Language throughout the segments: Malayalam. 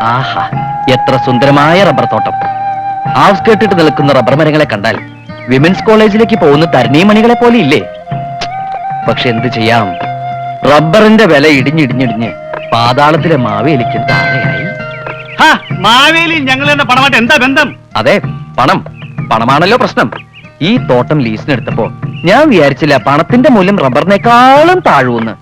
ആഹാ, എത്ര സുന്ദരമായ റബ്ബർ തോട്ടം. ഔട്ട്സ്കേർട്ടിട്ട് നിൽക്കുന്ന റബ്ബർ മരങ്ങളെ കണ്ടാൽ വിമൻസ് കോളേജിലേക്ക് പോകുന്ന തരുണീമണികളെ പോലെ ഇല്ലേ? പക്ഷെ എന്ത് ചെയ്യാം, റബ്ബറിന്റെ വില ഇടിഞ്ഞിടിഞ്ഞിടിഞ്ഞ് പാതാളത്തിലെ മാവേലിക്കും താഴെയായി. മാവേലി ഞങ്ങൾ തന്നെ പണമായിട്ട് എന്താ ബന്ധം? അതെ, പണമാണല്ലോ പ്രശ്നം. ഈ തോട്ടം ലീസിനെടുത്തപ്പോ ഞാൻ വിചാരിച്ചില്ല പണത്തിന്റെ മൂല്യം റബ്ബറിനേക്കാളും താഴുവെന്ന്.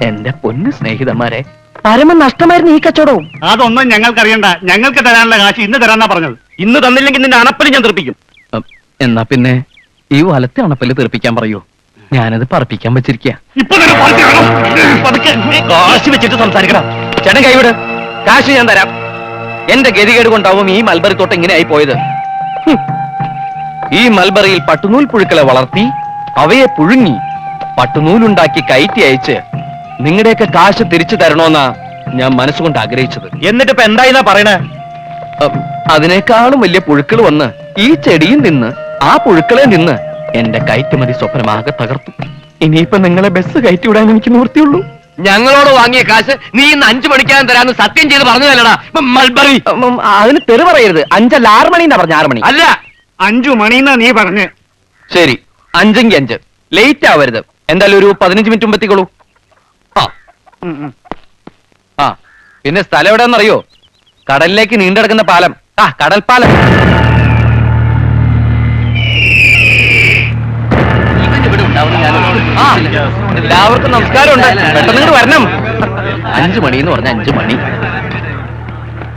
എന്റെ പൊന്നു സ്നേഹിതന്മാരെ, പരമ നഷ്ടമായിരുന്നു ഈ കച്ചവടവും. അതൊന്നും ഞങ്ങൾക്കറിയണ്ട. ഞങ്ങൾക്ക് തരാനുള്ള കാശ് ഇന്ന് തരാന്നാ പറഞ്ഞത്. ഇന്ന് തന്നില്ലെങ്കിൽ നിന്റെ അണപ്പല് ഞാൻ തെറിപ്പിക്കും. എന്നാ പിന്നെ ഈ വലത്തെ അണപ്പല് തെറിപ്പിക്കാൻ പറയൂ. ഞാനത് പറപ്പിക്കാൻ വെച്ചിരിക്കുക. കാശ് വെച്ചിട്ട് സംസാരിക്കണം. ചേട്ടൻ കൈവിട്, കാശ് ഞാൻ തരാം. എന്റെ ഗതികേട് കൊണ്ടാവും ഈ മൽബറി തോട്ടം ഇങ്ങനെ ആയി പോയത്. ഈ മൽബറിയിൽ പട്ടുനൂൽ പുഴുക്കളെ വളർത്തി അവയെ പുഴുങ്ങി പട്ടുനൂലുണ്ടാക്കി കയറ്റി അയച്ച് നിങ്ങളുടെയൊക്കെ കാശ് തിരിച്ചു തരണോന്നാ ഞാൻ മനസ്സുകൊണ്ട് ആഗ്രഹിച്ചത്. എന്നിട്ട് ഇപ്പൊ എന്തായിന്നാ പറയണേ? അതിനേക്കാളും വലിയ പുഴുക്കൾ വന്ന് ഈ ചെടിയും നിന്ന് ആ പുഴുക്കളെ നിന്ന് എന്റെ കയറ്റുമതി സ്വപ്നമാകെ തകർത്തു. ഇനിയിപ്പൊ നിങ്ങളെ ബസ് കയറ്റി വിടാൻ എനിക്ക് നിവൃത്തിയുള്ളൂ. ഞങ്ങളോട് വാങ്ങിയ കാശ് നീ ഇന്ന് 5 മണിക്കാൻ തരാന്ന് സത്യം ചെയ്ത് പറഞ്ഞതല്ലടാ മൽബറി. അതിന് തെറി പറയരുത്. 5 അല്ല 6 മണി എന്നാ പറഞ്ഞ. 6 മണി അല്ല 5 മണിന്നാ നീ പറഞ്ഞ്. ശരി, 5 എങ്കിൽ 5. ലേറ്റ് ആവരുത്. എന്തായാലും ഒരു 15 മിനിറ്റ് മുമ്പ് എത്തിക്കോളൂ. ആ പിന്നെ സ്ഥലം എവിടെയെന്നറിയോ? കടലിലേക്ക് നീണ്ടെടുക്കുന്ന പാലം. കടൽപ്പാലം. എല്ലാവർക്കും നമസ്കാരമുണ്ട്. പെട്ടെന്ന് ഇങ്ങോട്ട് വരണം. 5 മണി എന്ന് പറഞ്ഞ 5 മണി.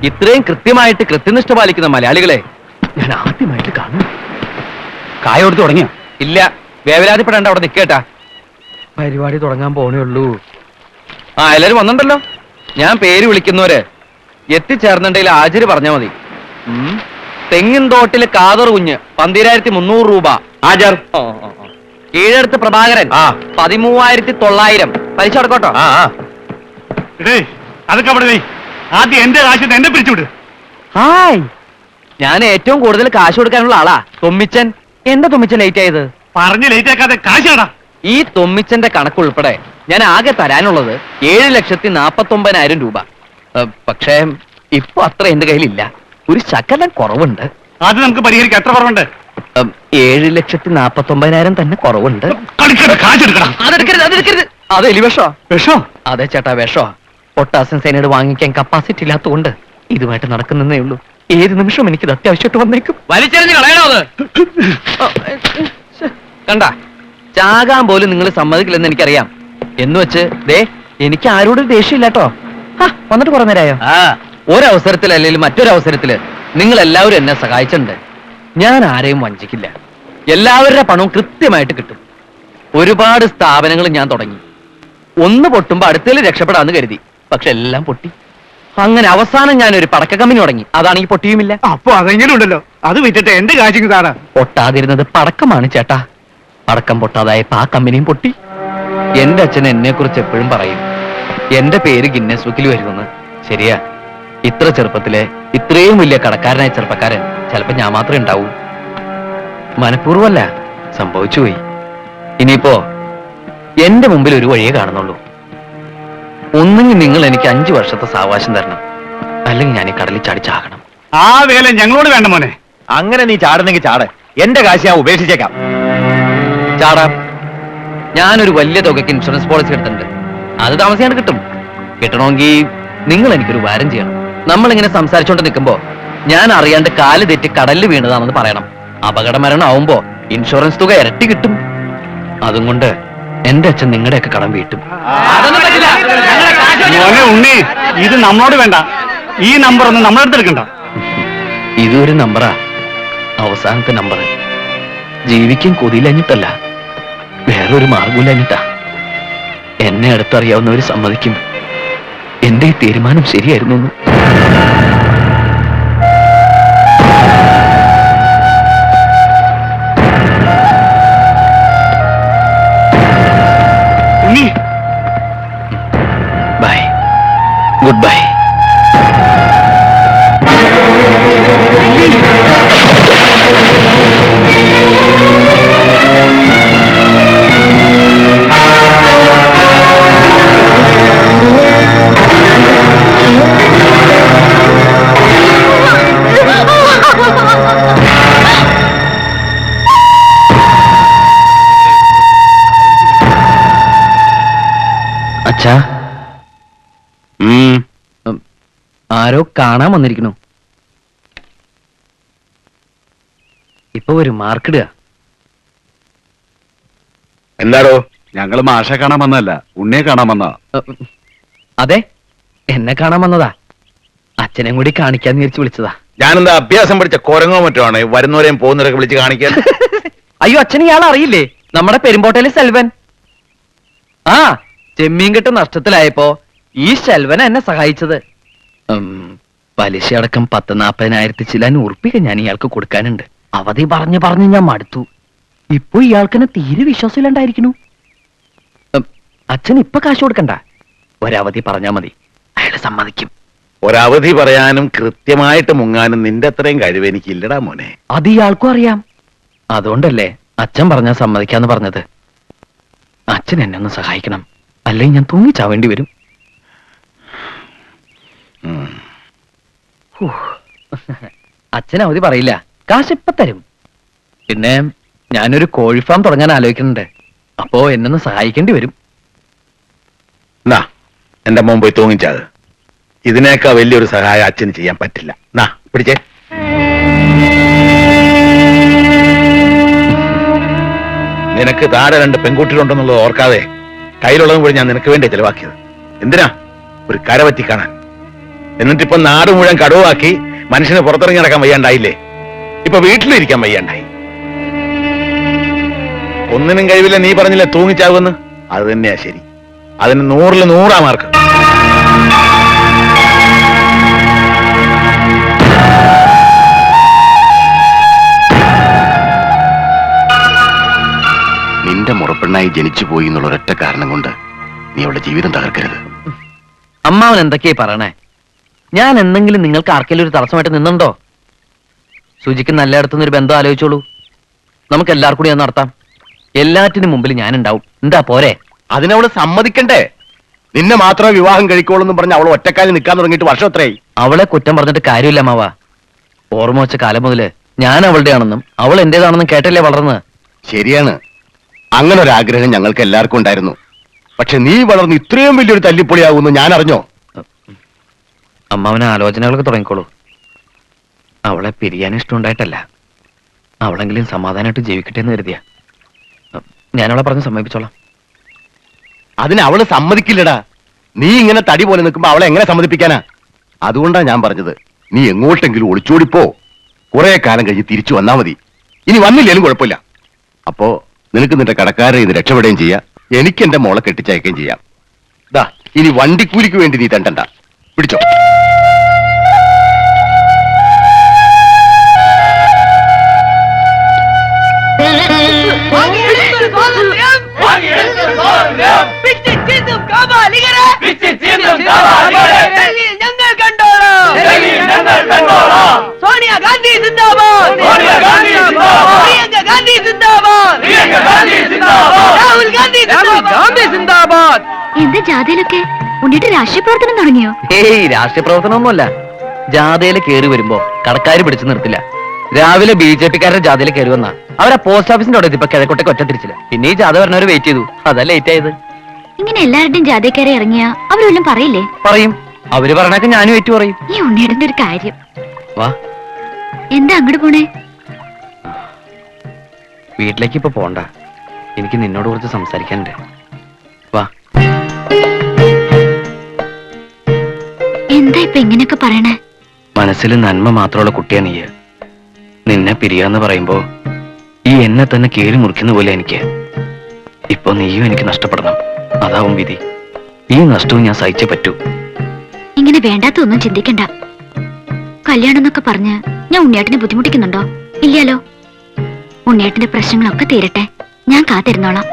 ഇത്രയും കൃത്യമായിട്ട് കൃത്യനിഷ്ഠ പാലിക്കുന്ന മലയാളികളെ ഞാൻ ആദ്യമായിട്ട് കാണുന്നു. കായ കൊടുത്ത് തുടങ്ങിയോ? ഇല്ല, വേവലാതിപ്പെടേണ്ട, അവിടെ നിൽക്കേട്ടാ. പരിപാടി തുടങ്ങാൻ പോണേ ഉള്ളൂ. എല്ലാരും വന്നിട്ടുണ്ടല്ലോ. ഞാൻ പേര് വിളിക്കുന്നവര് എത്തിച്ചേർന്നിണ്ടെങ്കിൽ ഹാജര് പറഞ്ഞാ മതി. തെങ്ങിൻ തോട്ടില് കാതർ കുഞ്ഞ് 12,300 രൂപ ഹാജർ. കീഴടുത്ത് പ്രഭാകരൻ 13,900. പലിശ അടക്കോട്ടോ. അതൊക്കെ അവിടെ ആദ്യം എന്റെ കാശ് എന്നെ പിരിച്ചുവിട്. ഹായ്, ഞാൻ ഏറ്റവും കൂടുതൽ കാശ് കൊടുക്കാനുള്ള ആളാ തൊമ്മിച്ചൻ. എന്താ തൊമ്മിച്ചൻ ലേറ്റ് ആയത്? പറഞ്ഞ് ലേറ്റ് ആക്കാതെ കാശാടാ. ഈ തൊമ്മിച്ചന്റെ കണക്കുൾപ്പെടെ ഞാൻ ആകെ തരാനുള്ളത് 7,49,000 രൂപ. പക്ഷേ ഇപ്പൊ അത്ര എന്റെ കയ്യിലില്ല. ഒരു ശകലം കുറവുണ്ട്. അത് നമുക്ക് പരിഹരിക്കാം. എത്ര കുറവുണ്ട്? 7,49,000 തന്നെ കുറവുണ്ട്. അത് എലിവിഷോ? വിഷോ? അതെ ചേട്ടാ, വിഷോ. പൊട്ടാസ്യം സൈനൈഡ് വാങ്ങിക്കാൻ കപ്പാസിറ്റി ഇല്ലാത്തതുകൊണ്ട് ഇതുമായിട്ട് നടക്കുന്നേ ഉള്ളൂ. ഏത് നിമിഷം എനിക്കിത് അത്യാവശ്യമായിട്ട് വന്നേക്കും. വലിച്ചെറിഞ്ഞ് കളയണോ അത്? കണ്ട, ചാകാൻ പോലും നിങ്ങൾ സമ്മതിക്കില്ലെന്ന് എനിക്കറിയാം. എന്ന് വെച്ച് ദേ എനിക്ക് ആരോടും ദേഷ്യമില്ലാട്ടോ. വന്നിട്ട് കുറെ നേരമായോ? ഒരവസരത്തിൽ അല്ലെങ്കിൽ മറ്റൊരവസരത്തില് നിങ്ങൾ എല്ലാവരും എന്നെ സഹായിച്ചിട്ടുണ്ട്. ഞാൻ ആരെയും വഞ്ചിക്കില്ല. എല്ലാവരുടെ പണവും കൃത്യമായിട്ട് കിട്ടും. ഒരുപാട് സ്ഥാപനങ്ങൾ ഞാൻ തുടങ്ങി. ഒന്ന് പൊട്ടുമ്പോ അടുത്തേൽ രക്ഷപ്പെടാന്ന് കരുതി. പക്ഷെ എല്ലാം പൊട്ടി. അങ്ങനെ അവസാനം ഞാൻ ഒരു പടക്ക കമ്പനി തുടങ്ങി. അതാണെങ്കിൽ പൊട്ടിയുമില്ല. അപ്പൊ അതെങ്ങനെ ഉണ്ടല്ലോ. അത് വിറ്റിട്ട് എന്റെ കാശിങ് താടാ. പൊട്ടാതിരുന്നത് പടക്കമാണ് ചേട്ടാ. പടക്കം പൊട്ടാതായപ്പോ ആ കമ്പനിയും പൊട്ടി. എന്റെ അച്ഛൻ എന്നെ കുറിച്ച് എപ്പോഴും പറയും, എന്റെ പേര് ഗിന്നസ് ബുക്കിൽ വരുമെന്ന്. ശരിയാ, ഇത്ര ചെറുപ്പത്തിലെ ഇത്രയും വലിയ കടക്കാരനായ ചെറുപ്പക്കാരൻ ചിലപ്പോ ഞാൻ മാത്രമേ ഉണ്ടാവൂ. മനഃപൂർവ്വമല്ല, സംഭവിച്ചുപോയി. ഇനിയിപ്പോ എന്റെ മുമ്പിൽ ഒരു വഴിയേ കാണുന്നുള്ളൂ. ഒന്നെങ്കിൽ നിങ്ങൾ എനിക്ക് 5 വർഷത്തെ സാവകാശം തരണം, അല്ലെങ്കിൽ ഞാൻ ഈ കടലിൽ ചാടി ചാകണം. ആ വേല ഞങ്ങളോട് വേണ്ട മോനെ. അങ്ങനെ നീ ചാടുന്നെങ്കിൽ ചാട്. എന്റെ കാശ് ഞാൻ ഉപേക്ഷിച്ചേക്കാം. ചാടാം. ഞാനൊരു വലിയ തുകയ്ക്ക് ഇൻഷുറൻസ് പോളിസി എടുത്തിട്ടുണ്ട്. അത് താമസിയാണ്ട് കിട്ടും. കിട്ടണമെങ്കിൽ നിങ്ങൾ എനിക്കൊരു വാരം ചെയ്യണം. നമ്മളിങ്ങനെ സംസാരിച്ചോണ്ട് നിൽക്കുമ്പോ ഞാൻ അറിയാണ്ട് കാല് തെറ്റി കടലിൽ വീണതാണെന്ന് പറയണം. അപകട മരണം ആവുമ്പോ ഇൻഷുറൻസ് തുക ഇരട്ടി കിട്ടും. അതും കൊണ്ട് എന്റെ അച്ഛൻ നിങ്ങളുടെയൊക്കെ കടം വീട്ടും. മോനെ ഉണ്ണി, ഇത് നമ്മളോട് വേണ്ട. ഈ നമ്പർ ഒന്നും നമ്മളെടുത്തെടുക്കണ്ട. ഇതൊരു നമ്പറാ, അവസാനത്തെ നമ്പർ. ജീവിക്കാൻ കൊതിയിലഞ്ഞിട്ടല്ല, വേറൊരു മാർഗമില്ലഞ്ഞിട്ടാ. എന്നെ അടുത്തറിയാവുന്നവര് സമ്മതിക്കും എന്റെ ഈ തീരുമാനം ശരിയായിരുന്നു. Bye, good bye. അച്ഛാ, ആരോ കാണാൻ വന്നിരിക്കണു. ഇപ്പൊ ഒരു മാർക്കിടുക. എന്താടോ? ഞങ്ങള് മാഷെ കാണാൻ വന്നതല്ല, ഉണ്ണിയെ കാണാൻ വന്നതാ. അതെ, എന്നെ കാണാൻ വന്നതാ. അച്ഛനെയും കൂടി കാണിക്കാന്ന് വിചാരിച്ച് വിളിച്ചതാ. ഞാനെന്താ അഭ്യാസം പഠിച്ച കുരങ്ങോ മറ്റോ ആണ് വരുന്നവരെയും പോകുന്നവരൊക്കെ വിളിച്ച് കാണിക്കാൻ? അയ്യോ, അച്ഛൻ ഇയാൾ അറിയില്ലേ? നമ്മുടെ പെരുമ്പോട്ടയിലെ സെൽവൻ. ആ, ചെമ്മീൻ കെട്ട് നഷ്ടത്തിലായപ്പോ ഈ സെൽവൻ എന്നെ സഹായിച്ചത്. പലിശ അടക്കം 10,40,000 ചില ഉറുപ്പിക ഞാൻ ഇയാൾക്ക് കൊടുക്കാനുണ്ട്. അവധി പറഞ്ഞ് ഞാൻ മടുത്തു. ഇപ്പൊ ഇയാൾക്കെന്നെ തീരെ വിശ്വാസമില്ലാണ്ടായിരിക്കണു. അച്ഛൻ ഇപ്പൊ കാശ് കൊടുക്കണ്ട, ഒരവധി പറഞ്ഞാ മതി, അയാൾ സമ്മതിക്കും. ഒരവധി പറയാനും കൃത്യമായിട്ട് മുങ്ങാനും നിന്റെ അത്രയും കഴിവ് എനിക്കില്ലടാ മോനെ. അത് ഇയാൾക്കും അറിയാം. അതുകൊണ്ടല്ലേ അച്ഛൻ പറഞ്ഞാ സമ്മതിക്കാന്ന് പറഞ്ഞത്. അച്ഛൻ എന്നെ ഒന്ന് സഹായിക്കണം, അല്ലെങ്കിൽ ഞാൻ തൂങ്ങിച്ചാവേണ്ടി വരും. അച്ഛൻ അവധി പറയില്ല, കാശ് ഇപ്പൊ തരും. പിന്നെ ഞാനൊരു കോഴി ഫാം തുടങ്ങാൻ ആലോചിക്കുന്നുണ്ട്. അപ്പോ എന്നൊന്ന് സഹായിക്കേണ്ടി വരും. നാ എന്റെ മോൻ പോയി തൂങ്ങിച്ചാത്. ഇതിനേക്കാ വലിയൊരു സഹായം അച്ഛന് ചെയ്യാൻ പറ്റില്ല. നാ പിടിച്ചേ. നിനക്ക് താഴെ 2 പെൺകുട്ടികളുണ്ടെന്നുള്ളത് ഓർക്കാതെ കയ്യിലുള്ളതും കൂടി ഞാൻ നിനക്ക് വേണ്ടി ചെലവാക്കിയത്. എന്തിനാ? ഒരു കരപറ്റി കാണാൻ. എന്നിട്ടിപ്പൊ നാട് മുഴുവൻ കടുവാക്കി മനുഷ്യന് പുറത്തിറങ്ങി നടക്കാൻ വയ്യാണ്ടായില്ലേ? ഇപ്പൊ വീട്ടിലിരിക്കാൻ വയ്യാണ്ടായി. ഒന്നിനും കഴിവില്ല. നീ പറഞ്ഞില്ലേ തൂങ്ങിച്ചാവുമെന്ന്? അത് തന്നെയാ ശരി. അതിന് 100-ൽ 100 മാർക്ക്. നിന്റെ മുറപ്പെണ്ണായി ജനിച്ചു പോയി എന്നുള്ള ഒരൊറ്റ കാരണം കൊണ്ട് നീ അവളുടെ ജീവിതം തകർക്കരുത്. അമ്മാവൻ എന്തൊക്കെയാ പറയണേ? ഞാൻ എന്തെങ്കിലും നിങ്ങൾക്ക് ആർക്കെങ്കിലും ഒരു തടസ്സമായിട്ട് നിന്നുണ്ടോ? സുജിക്ക് നല്ലയിടത്തുനിന്ന് ഒരു ബന്ധം ആലോചിച്ചോളൂ. നമുക്ക് എല്ലാവർക്കും കൂടി അത് നടത്താം. എല്ലാറ്റിനും മുമ്പിൽ ഞാനുണ്ടാവും. എന്താ പോരെ? അതിനവള് സമ്മതിക്കണ്ടേ? നിന്നെ മാത്രമേ വിവാഹം കഴിക്കോളെന്ന് പറഞ്ഞ് അവൾ ഒറ്റക്കാലിൽ നിൽക്കാൻ തുടങ്ങിയിട്ട് വർഷം എത്രയായി? അവളെ കുറ്റം പറഞ്ഞിട്ട് കാര്യമില്ല മാവ. ഓർമ്മ വെച്ച കാലം മുതല് ഞാൻ അവളുടെയാണെന്നും അവൾ എന്റേതാണെന്നും കേട്ടല്ലേ വളർന്ന്. ശരിയാണ്, അങ്ങനെ ഒരു ആഗ്രഹം ഞങ്ങൾക്ക് എല്ലാവർക്കും ഉണ്ടായിരുന്നു. പക്ഷെ നീ വളർന്ന് ഇത്രയും വലിയൊരു തല്ലിപ്പൊളിയാകുമെന്ന് ഞാൻ അറിഞ്ഞോ? അമ്മാവന് ആലോചനകളൊക്കെ തുടങ്ങിക്കോളൂ. അവളെ പിരിയാൻ ഇഷ്ടമുണ്ടായിട്ടല്ല, അവളെങ്കിലും സമാധാനമായിട്ട് ജീവിക്കട്ടെ എന്ന് കരുതിയ. ഞാനവളെ പറഞ്ഞ് സമ്മതിപ്പിച്ചോളാം. അതിന് അവള് സമ്മതിക്കില്ലടാ. നീ ഇങ്ങനെ തടി പോലെ നിൽക്കുമ്പോ അവളെ എങ്ങനെ സമ്മതിപ്പിക്കാനാ? അതുകൊണ്ടാ ഞാൻ പറഞ്ഞത്, നീ എങ്ങോട്ടെങ്കിലും ഒളിച്ചോടിപ്പോ. കുറെ കാലം കഴിഞ്ഞ് തിരിച്ചു വന്നാ മതി. ഇനി വന്നില്ലേലും കുഴപ്പമില്ല. അപ്പോ നിനക്ക് നിന്റെ കടക്കാരെ ഇത് രക്ഷപ്പെടുകയും ചെയ്യാം, എനിക്ക് എന്റെ മോളെ കെട്ടിച്ചയക്കുകയും ചെയ്യാം. ദാ ഇനി വണ്ടിക്കൂലിക്ക് വേണ്ടി നീ തണ്ടണ്ട. പിടിച്ചോ. സോണിയാഗാന്ധി സിന്ദാബാദ്, പ്രിയങ്ക ഗാന്ധി സിന്ദാബാദ്, രാഹുൽ ഗാന്ധി സിന്ദാബാദ്. എന്താ ജാഥയിലൊക്കെ ഉണ്ണിട്ട് രാഷ്ട്രീയ പ്രവർത്തനം തുടങ്ങിയോ? ഏയ്, രാഷ്ട്രീയ പ്രവർത്തനമൊന്നുമല്ല. ജാഥയിൽ കയറി വരുമ്പോ കടക്കാര് പിടിച്ചു നിർത്തില്ല. രാവിലെ BJP-ക്കാരുടെ ജാഥയിൽ കയറി വന്നാ അവരാ പോസ്റ്റ് ഓഫീസിന്റെ അവിടെ ഇപ്പൊ കിഴക്കോട്ടേക്ക് ഒറ്റ തിരിച്ചില്ല. പിന്നെ ഈ ജാഥ പറഞ്ഞവര് വെയിറ്റ് ചെയ്തു. അതാ ലേറ്റ് ആയത്. ഇങ്ങനെ എല്ലാവരുടെയും ജാഥക്കാരെ ഇറങ്ങിയ അവരെല്ലാം പറയില്ലേ? പറയും. അവര് പറഞ്ഞാൽ ഞാനും ഏറ്റു പറയും. ഈ ഉണ്ണിയുടെ ഒരു കാര്യം. വാ, എന്താ അങ്ങോട്ട് പോണേ? വീട്ടിലേക്ക് ഇപ്പൊ പോണ്ട. എനിക്ക് നിന്നോട് കുറച്ച് സംസാരിക്കാനുണ്ട്. വാ. എന്താ ഇപ്പൊ ഇങ്ങനെയൊക്കെ പറയണേ? മനസ്സിൽ നന്മ മാത്രമുള്ള കുട്ടിയാ നീ. നിന്നെ പിരിയാന്ന് പറയുമ്പോ ഈ എന്നെ തന്നെ കീറി മുറിക്കുന്ന പോലെ എനിക്ക്. ഇപ്പൊ നീയും എനിക്ക് നഷ്ടപ്പെടണം. അതാവും വിധി. ഈ നഷ്ടവും ഞാൻ സഹിച്ചേ പറ്റൂ. ഇങ്ങനെ വേണ്ടാത്തൊന്നും ചിന്തിക്കണ്ട. കല്യാണം എന്നൊക്കെ പറഞ്ഞ് ഞാൻ ഉണ്ണിയേട്ടനെ ബുദ്ധിമുട്ടിക്കുന്നുണ്ടോ? ഇല്ലല്ലോ. ഉണ്ണിയേട്ടന്റെ പ്രശ്നങ്ങളൊക്കെ തീരട്ടെ, ഞാൻ കാത്തിരുന്നോളാം.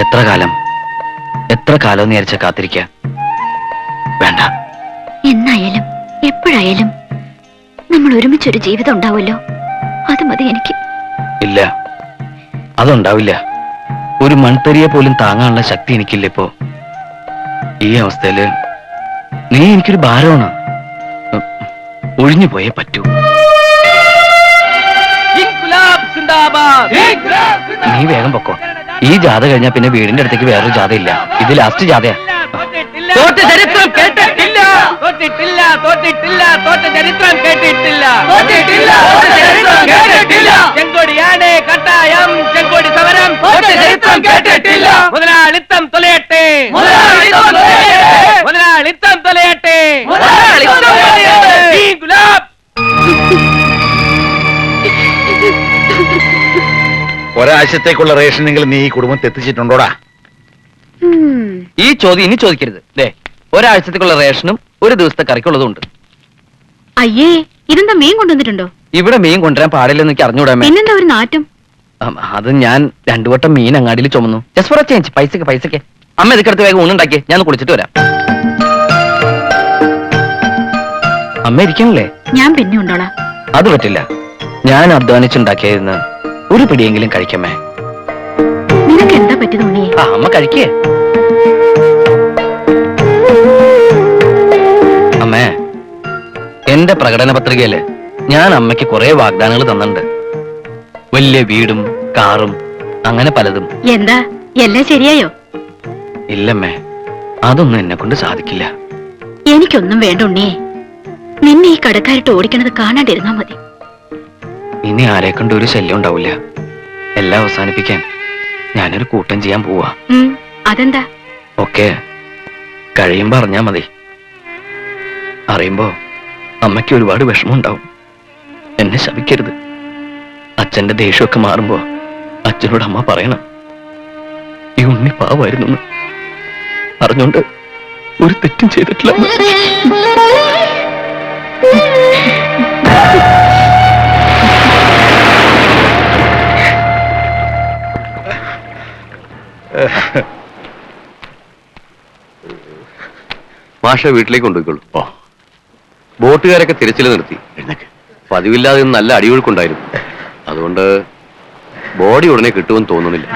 എത്ര കാലം എന്ന് വിചാരിച്ച കാത്തിരിക്ക? വേണ്ട. എന്നായാലും എപ്പോഴായാലും നമ്മൾ ഒരുമിച്ചൊരു ജീവിതം ഉണ്ടാവുമല്ലോ, അത് മതി എനിക്ക്. ഇല്ല, അതുണ്ടാവില്ല. ഒരു മൺതരിയെ പോലും താങ്ങാനുള്ള ശക്തി എനിക്കില്ല ഇപ്പോ. ഈ അവസ്ഥയില് നീ എനിക്കൊരു ഭാരമാണ്. ഒഴിഞ്ഞു പോയേ പറ്റൂ. ഇൻക്ലാബ് സിന്ദാബാദ്. നീ വേഗം പൊക്കോ. ഈ ജാഥ കഴിഞ്ഞാൽ പിന്നെ വീടിന്റെ അടുത്തേക്ക് വേറൊരു ജാഥ ഇല്ല. ഇത് ലാസ്റ്റ് ജാഥയാ. തോറ്റ ചരിത്രം കേട്ടിട്ടില്ല തോറ്റിട്ടില്ല തോറ്റിട്ടില്ല തോറ്റ ചരിത്രം കേട്ടിട്ടില്ല തോറ്റിട്ടില്ല തോറ്റ ചരിത്രം കേട്ടിട്ടില്ല ചെങ്കൊടിയാണ് കട്ടായം ചെങ്കൊടി സമരം തോറ്റ ചരിത്രം കേട്ടിട്ടില്ല മുതലാളിത്തം തൊലയട്ടെ മുതലാളിത്തം തൊലയട്ടെ മുതലാളിത്തം തൊലയട്ടെ മുതലാളിത്തം തൊലയട്ടെ ഈ ഗുലാബ്. ഒരാഴ്ചത്തേക്കുള്ള റേഷനെങ്കിലും നീ ഈ കുടുംബത്തെ എത്തിച്ചിട്ടുണ്ടോടാ? ഈ ചോദ്യം ഇനി ചോദിക്കരുത്. ദേ, ഒരാഴ്ചത്തേക്കുള്ള റേഷനും ഒരു ദിവസത്തെ കറിക്കുള്ളതുണ്ട്. അയ്യേ ഇതെന്താ മീൻ കൊണ്ടുവന്നിട്ടുണ്ടോ? ഇവിടെ മീൻ കൊണ്ടുവരാൻ പാടില്ലെന്ന് എനിക്ക് അറിഞ്ഞൂടാമേ. പിന്നെന്താ ഒരു നാറ്റം? അത് ഞാൻ 2 വട്ടം മീൻ അങ്ങാടിയിൽ ചുമന്നു. Just for change. പൈസക്ക് അമ്മ ഇതൊക്കെ വേഗം ഊണുണ്ടാക്കിയേ, ഞാൻ കുളിച്ചിട്ട് വരാം. അമ്മ ഇരിക്കണല്ലേ? ഞാൻ പിന്നെ ഉണ്ടോളാം. അത് പറ്റില്ല. ഞാൻ അധ്വാനിച്ചുണ്ടാക്കിയായിരുന്നു ഒരു പിടിയെങ്കിലും കഴിക്കമ്മേ. നിനക്ക് എന്താ പറ്റിയത് ഉണ്ണിയെ? അമ്മ കഴിക്കേ. അമ്മേ, എന്റെ പ്രകടന പത്രികയില് ഞാൻ അമ്മയ്ക്ക് കുറെ വാഗ്ദാനങ്ങൾ തന്നിട്ടുണ്ട്. വലിയ വീടും കാറും അങ്ങനെ പലതും. എന്താ എല്ലാം ശരിയായോ? ഇല്ലമ്മേ, അതൊന്നും എന്നെ കൊണ്ട് സാധിക്കില്ല. എനിക്കൊന്നും വേണ്ട ഉണ്ണിയെ. നിന്നെ ഈ കടക്കാരിട്ട് ഓടിക്കണത് കാണാണ്ടിരുന്നാ മതി. ഇനി ആരെ കൊണ്ട് ഒരു ശല്യം ഉണ്ടാവില്ല. എല്ലാം അവസാനിപ്പിക്കാൻ ഞാനൊരു കൂട്ടം ചെയ്യാൻ പോവാ. അതെന്താ? ഒക്കെ കഴിയുമ്പോ അറിഞ്ഞാ മതി. അറിയുമ്പോ അമ്മയ്ക്ക് ഒരുപാട് വിഷമം ഉണ്ടാവും. എന്നെ ശപിക്കരുത്. അച്ഛന്റെ ദേഷ്യമൊക്കെ മാറുമ്പോ അച്ഛനോട് അമ്മ പറയണം, ഈ ഉണ്ണി പാവായിരുന്നു. അറിഞ്ഞോണ്ട് ഒരു തെറ്റും ചെയ്തിട്ടില്ല. മാഷ വീട്ടിലേക്ക് കൊണ്ടുപോയിക്കോളൂ. ബോട്ടുകാരൊക്കെ തിരച്ചിൽ നിർത്തി. പതിവില്ലാതെ നല്ല അടിയൊഴുക്കുണ്ടായിരുന്നു. അതുകൊണ്ട് ബോഡി ഉടനെ കിട്ടുമെന്ന് തോന്നുന്നില്ല.